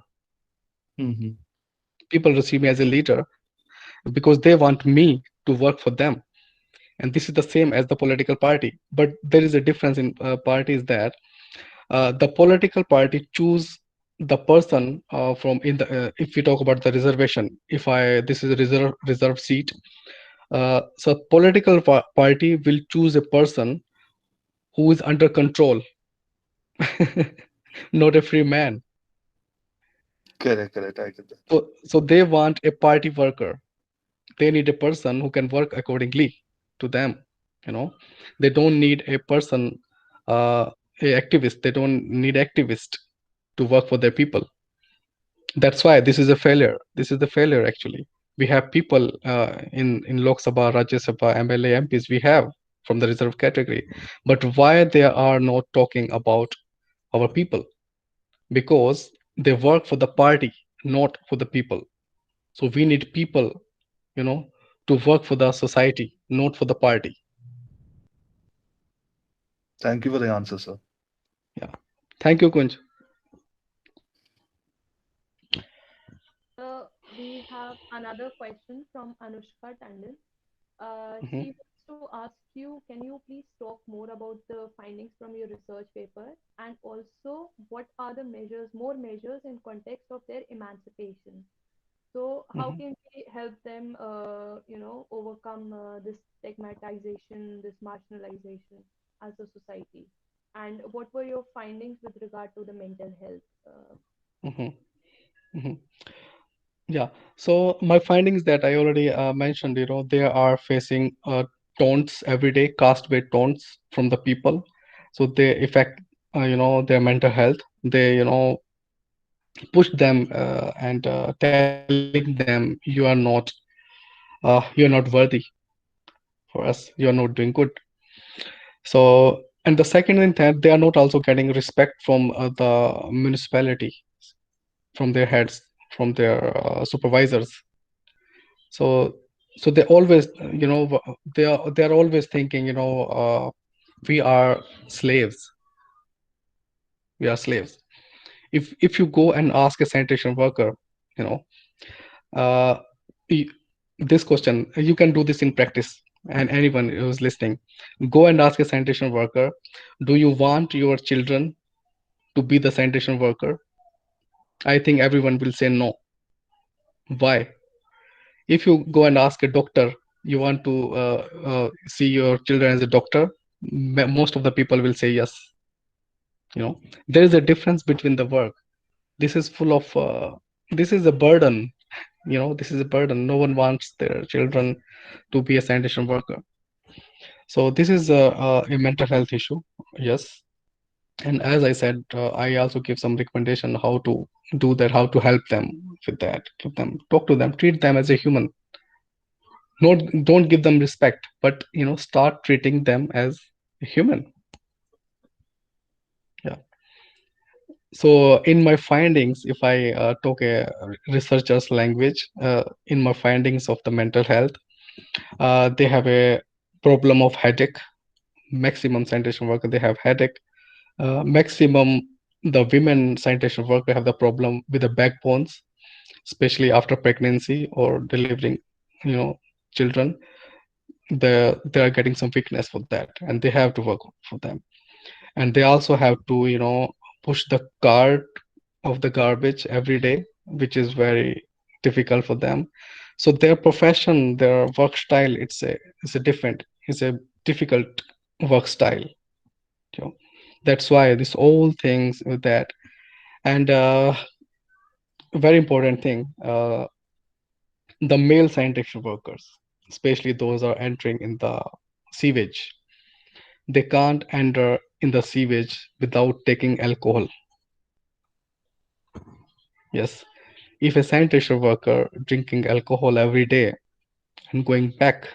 S3: Hmm.
S2: People receive me as a leader because they want me to work for them, and this is the same as the political party. But there is a difference in parties that the political party choose the person from in the if we talk about the reservation, if I this is a reserve seat, so political party will choose a person who is under control, not a free man.
S3: Correct, correct. I get that.
S2: So they want a party worker. They need a person who can work accordingly to them, you know. They don't need a person, uh, a activist. They don't need activist to work for their people. That's why this is a failure. This is the failure actually. We have people in Lok Sabha, Rajya Sabha, MLA, MPs we have from the reserve category, but why they are not talking about our people? Because they work for the party, not for the people. So we need people, you know, to work for the society, not for the party.
S3: Thank you for the answer, sir.
S2: Yeah. Thank you, Kunj.
S1: We have another question from Anushka Tandon.
S2: Mhm,
S1: She wants to ask you, can you please talk more about the findings from your research paper, and also what are the measures, more measures in context of their emancipation? So how
S2: mhm.
S1: can we help them, overcome this stigmatization, this marginalization as a society? And what were your findings with regard to the mental health?
S2: Mhm, mhm. Yeah. So my findings that I already mentioned, you know, they are facing taunts every day, caste-based taunts from the people. So they affect, their mental health. They, push them and telling them you are not worthy for us. You are not doing good. So, and the second and third, they are not also getting respect from the municipality, from their heads, from their supervisors. So they always, they are always thinking, we are slaves. We are slaves. If you go and ask a sanitation worker, you know, uh, y- this question, you can do this in practice, and anyone who's listening, go and ask a sanitation worker, do you want your children to be the sanitation worker? I think everyone will say no. Why? If you go and ask a doctor, you want to see your children as a doctor, most of the people will say yes. You know, there is a difference between the work. This is full of this is a burden. You know, this is a burden. No one wants their children to be a sanitation worker. So this is a mental health issue. Yes. And as I said, I also give some recommendation how to do that, how to help them with that. Give them, talk to them, treat them as a human. Not, don't give them respect, but start treating them as a human. Yeah. So in my findings, if I talk a researcher's language, in my findings of the mental health, they have a problem of headache. Maximum sanitation worker they have headache. Maximum the women sanitation worker have the problem with the backbones, especially after pregnancy or delivering. You know, children, they are getting some weakness for that, and they have to work for them. And they also have to, push the cart of the garbage every day, which is very difficult for them. So their profession, their work style, it's a difficult work style. You know, that's why this all things with that. And very important thing, the male sanitation workers, especially those are entering in the sewage, they can't enter in the sewage without taking alcohol. Yes, if a sanitation worker drinking alcohol every day and going back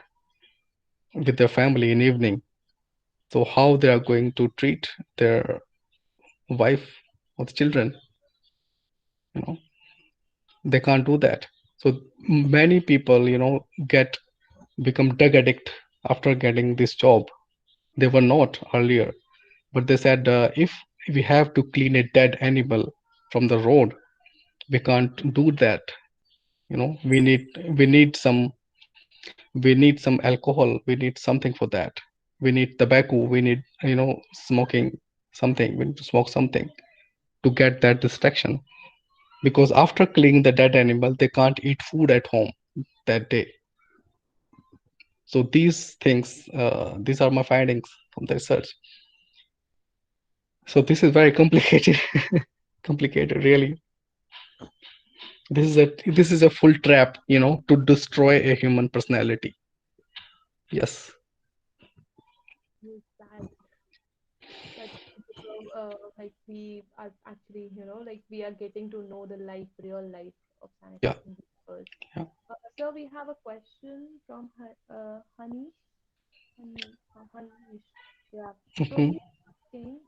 S2: with their family in evening, so how they are going to treat their wife or the children? You know, they can't do that. So many people, get become drug addict after getting this job. They were not earlier, but they said if we have to clean a dead animal from the road, we can't do that. We need some alcohol, we need something for that. We need tobacco, we need smoking something, we need to smoke something to get that distraction, because after killing the dead animal they can't eat food at home that day. So these are my findings from the research. So this is very complicated. Complicated, really. This is a full trap, to destroy a human personality. Yes.
S1: Yes, that's because like we are actually, like we are getting to know the real life of
S2: Yeah.
S1: sanitation workers.
S2: Yeah.
S1: So we have a question from Hanish. Yeah. So
S2: Hmm.
S1: he's asking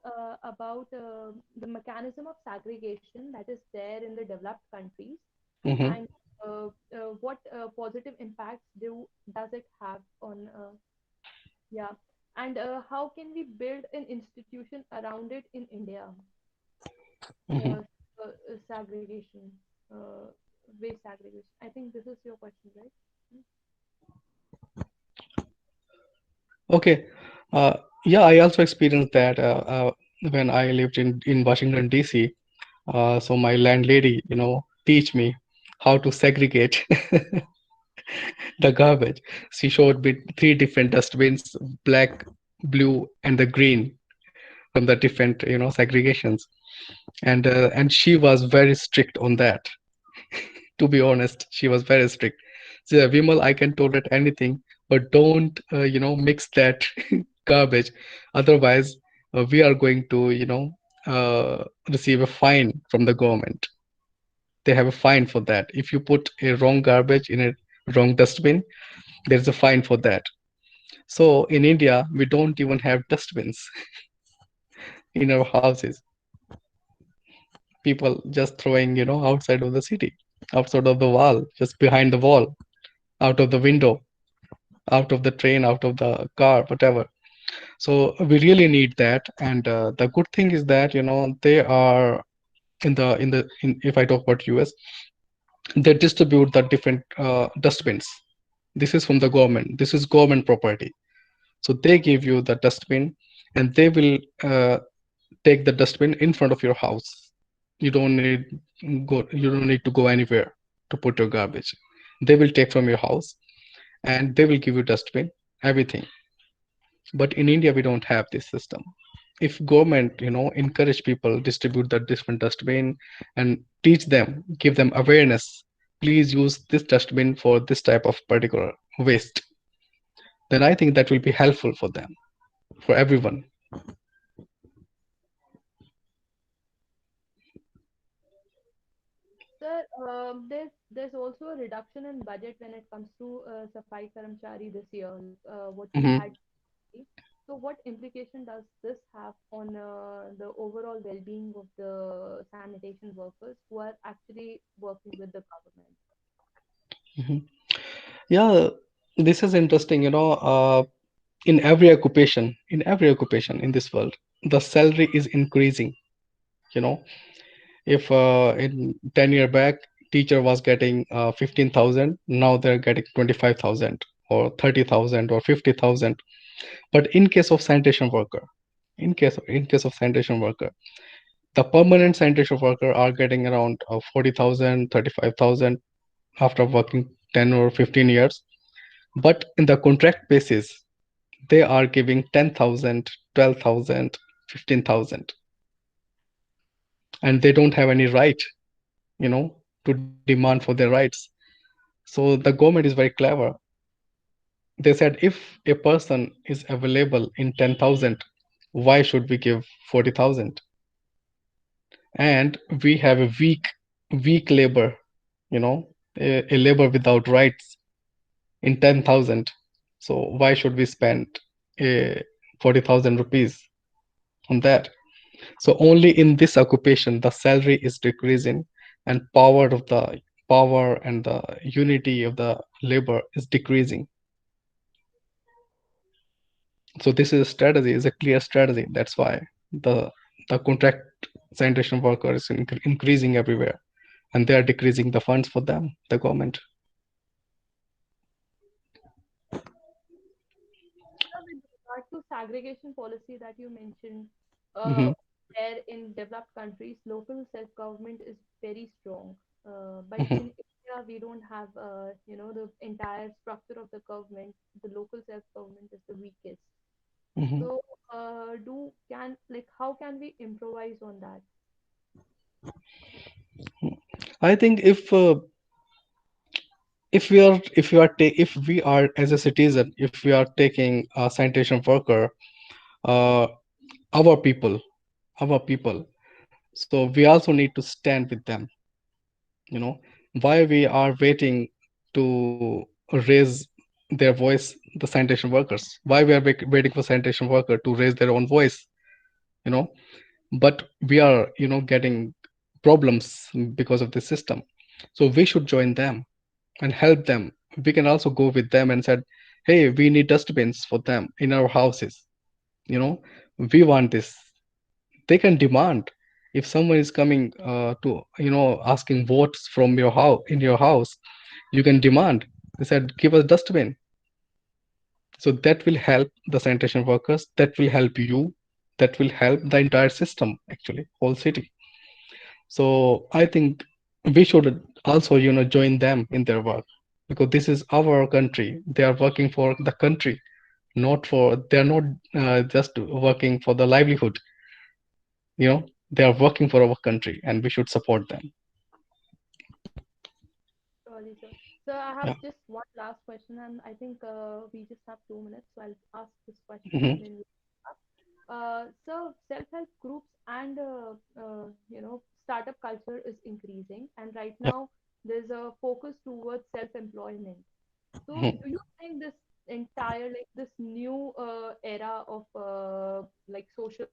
S1: about the mechanism of segregation that is there in the developed countries,
S2: Hmm.
S1: and what positive impacts does it have on yeah, and how can we build an institution around it in India?
S2: Hmm.
S1: Uh, Segregation, uh, waste segregation. I think this is your question, right?
S2: Okay. Uh, yeah, I also experienced that when I lived in Washington, D.C. So my landlady, teach me how to segregate the garbage. She showed me three different dustbins, black, blue, and the green from the different, segregations. And she was very strict on that. To be honest, she was very strict. She said, Vimal, I can tolerate anything, but don't, mix that garbage. Otherwise, we are going to, receive a fine from the government. They have a fine for that. If you put a wrong garbage in a wrong dustbin, there's a fine for that. So in India, we don't even have dustbins in our houses. People just throwing, outside of the city, outside of the wall, just behind the wall, out of the window, out of the train, out of the car, whatever. So we really need that. And the good thing is that, they are if I talk about US, they distribute the different dustbins. This is from the government. This is government property. So they give you the dustbin, and they will take the dustbin in front of your house. You don't need to go anywhere to put your garbage. They will take from your house, and they will give you dustbin, everything. But in India, we don't have this system. If government, encourage people, distribute the different dustbin, and teach them, give them awareness, please use this dustbin for this type of particular waste, then I think that will be helpful for them, for everyone.
S1: Sir, there's also a reduction in budget when it comes to Safai Karamchari this year, like, what we
S2: Hmm.
S1: had. So, what implication does this have on the overall well-being of the sanitation workers who are actually working with the government?
S2: Hmm. Yeah, this is interesting. In every occupation in this world, the salary is increasing. You know, if in 10 year back, teacher was getting 15,000, now they're getting 25,000. or 30,000 or 50,000. But in case of sanitation worker, in case of sanitation worker, the permanent sanitation worker are getting around 40,000, after working 10 or 15 years. But in the contract basis, they are giving 10,000, 12,000, 15,000, and they don't have any right, to demand for their rights. So the government is very clever. They said if a person is available in 10,000, why should we give 40,000? And we have a weak labor, a labor without rights in 10,000. So why should we spend a 40,000 rupees on that? So only in this occupation the salary is decreasing, and power and the unity of the labor is decreasing. So this is a strategy, is a clear strategy. That's why the the contract sanitation worker is increasing everywhere, and they are decreasing the funds for them, the government.
S1: With regard to segregation policy that you mentioned, uh,
S2: Hmm.
S1: where in developed countries, local self-government is very strong. But
S2: Hmm.
S1: in India, we don't have, the entire structure of the government. The local self-government is the weakest.
S2: Hmm.
S1: So, how can we improvise on that?
S2: I think if we are as a citizen, if we are taking a sanitation worker, uh, our people, our people, so we also need to stand with them. you know why we are waiting to raise their voice, the sanitation workers, why we are waiting for sanitation worker to raise their own voice, you know but we are getting problems because of this system. So we should join them and help them. We can also go with them and said, hey, we need dustbins for them in our houses. you know we want this. They can demand. If someone is coming to asking votes from your house, in your house, you can demand. They said, give us dustbin. So that will help the sanitation workers, that will help you, that will help the entire system, actually whole city. So I think we should also join them in their work, because this is our country. They are working for the country, not for they are not just working for the livelihood. They are working for our country, and we should support them.
S1: Surely, sir. So I have
S2: Yeah.
S1: just one last question, and I think we just have 2 minutes, so I'll ask this question
S2: Hmm.
S1: and then we up. So self-help groups and startup culture is increasing, and right
S2: Yeah.
S1: now there's a focus towards self-employment. So
S2: Mhm.
S1: do you think this entire like this new era of like social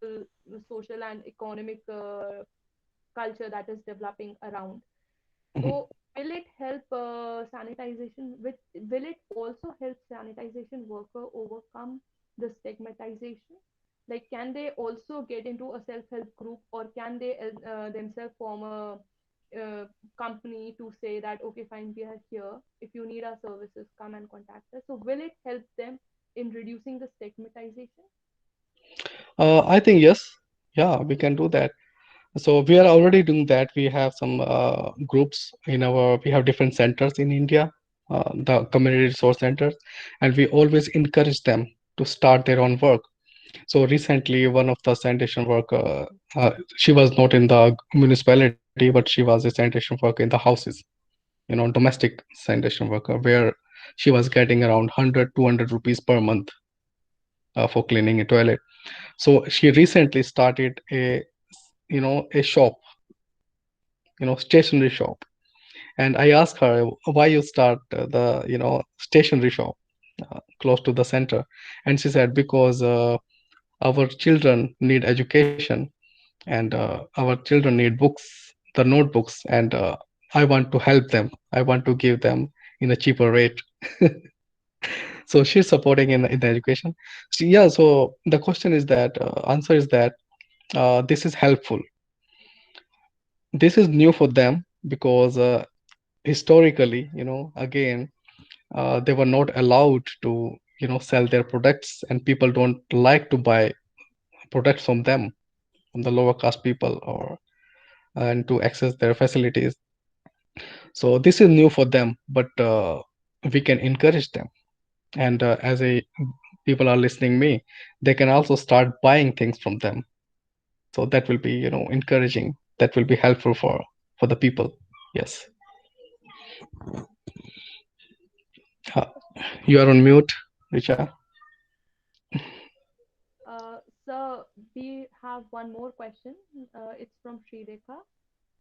S1: and economic culture that is developing around,
S2: Mhm.
S1: so will it help sanitization? Will it also help sanitization worker overcome the stigmatization? Like, can they also get into a self-help group, or can they themselves form a company to say that, okay, fine, we are here. If you need our services, come and contact us. So will it help them in reducing the stigmatization?
S2: I think yes. Yeah, we can do that. So we are already doing that. We have some groups in our. We have different centers in India, the community resource centers, and we always encourage them to start their own work. So recently, one of the sanitation worker, she was not in the municipality, but she was a sanitation worker in the houses. Domestic sanitation worker, where she was getting around 100, 200 rupees per month for cleaning a toilet. So she recently started a shop, stationery shop. And I asked her why you start the stationery shop close to the center, and she said because our children need education, and our children need books, the notebooks, and I want to help them. I want to give them in a cheaper rate. So she's supporting in the education. So, yeah. So the question is that answer is that this is helpful. This is new for them because historically, again, they were not allowed to sell their products, and people don't like to buy products from them, from the lower caste people, or and to access their facilities. So this is new for them, but we can encourage them. And as a people are listening me, they can also start buying things from them. So that will be encouraging. That will be helpful for the people. Yes. uh, you are on mute, Richa.
S1: So we have one more question. It's from Sridekha.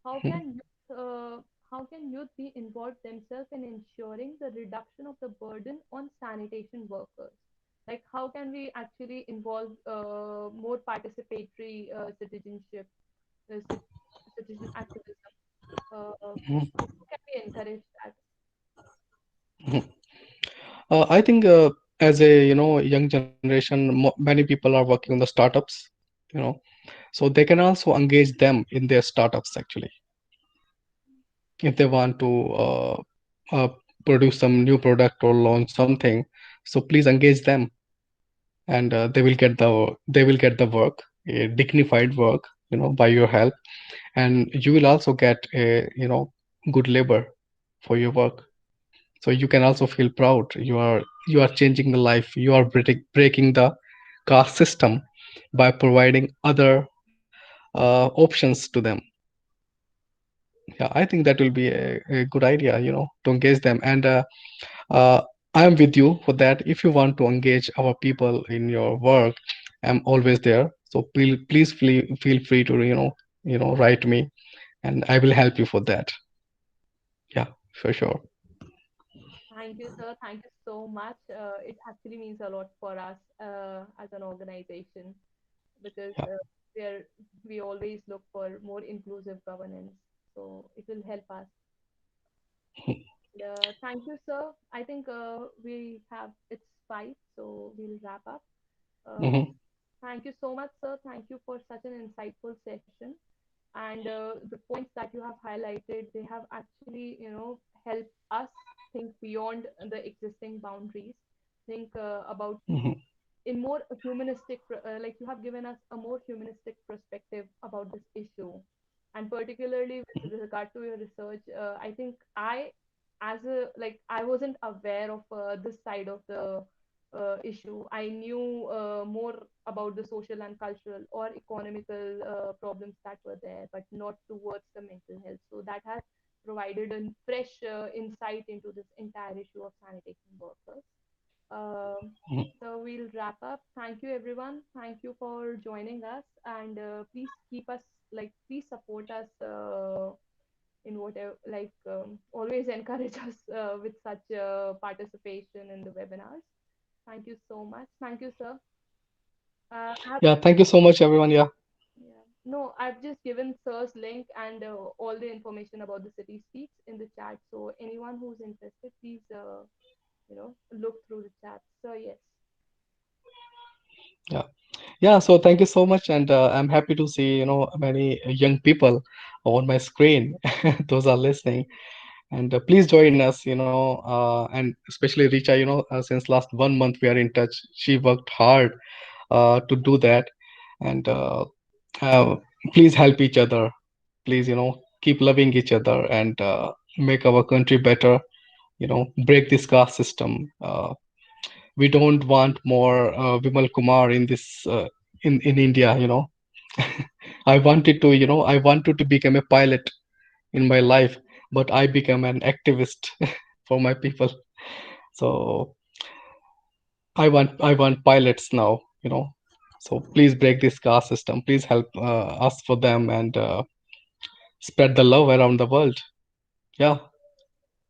S1: How can how can youth be involved themselves in ensuring the reduction of the burden on sanitation workers? Like, how can we actually involve more participatory citizenship, cit- citizen activism? How can we encourage that?
S2: I think as a young generation, many people are working on the startups, you know, so they can also engage them in their startups actually, if they want to uh, produce some new product or launch something. So please engage them, and they will get the work, a dignified work, by your help, and you will also get a good labor for your work. So you can also feel proud. You are changing the life. You are breaking the caste system by providing other options to them. Yeah, I think that will be a good idea, to engage them. And uh, I am with you for that. If you want to engage our people in your work, I'm always there. So please feel free to write me, and I will help you for that. Yeah, for sure.
S1: Thank you, sir. Thank you so much. It actually means a lot for us as an organization because
S2: Yeah.
S1: we always look for more inclusive governance. So it will help us. Thank you, sir. I think we have it's 5, so we'll wrap up. Uh,
S2: Hmm.
S1: Thank you so much, sir. Thank you for such an insightful session. And the points that you have highlighted, they have actually, helped us think beyond the existing boundaries. Think about
S2: Hmm.
S1: in more humanistic, like you have given us a more humanistic perspective about this issue, and particularly with regard to your research, I think as a like I wasn't aware of this side of the issue. I knew more about the social and cultural or economical problems that were there, but not towards the mental health. So that has provided a fresh insight into this entire issue of sanitation workers. um, so we'll wrap up. Thank you, everyone. Thank you for joining us, and please keep us please support us in whatever always encourage us with such participation in the webinars. Thank you so much. Thank you, sir. Have,
S2: Yeah, thank you so much, everyone. Yeah.
S1: yeah. No, I've just given sir's link and all the information about the City Speaks in the chat. So anyone who's interested, please look through the chat. So yes.
S2: Yeah. Yeah, so thank you so much, and I'm happy to see many young people on my screen. Those are listening, and please join us. And especially Richa. Since last 1 month we are in touch. She worked hard to do that, and uh, please help each other. Please, keep loving each other, and make our country better. Break this caste system. We don't want more Vimal Kumar in this in India. I wanted to become a pilot in my life, but I became an activist for my people. So I want pilots now. So please break this caste system. Please help us for them, and spread the love around the world. Yeah.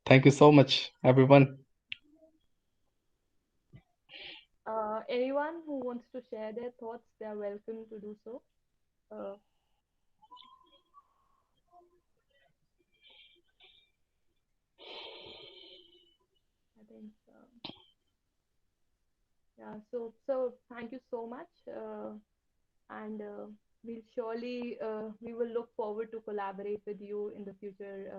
S2: Thank you so much, everyone.
S1: Anyone who wants to share their thoughts, they are welcome to do so. Uh, I think, yeah. So thank you so much, and we will look forward to collaborate with you in the future.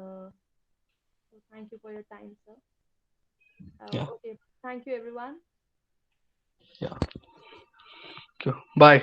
S1: So thank you for your time, sir.
S2: Yeah.
S1: Okay, thank you everyone.
S2: Yeah. Okay. Bye.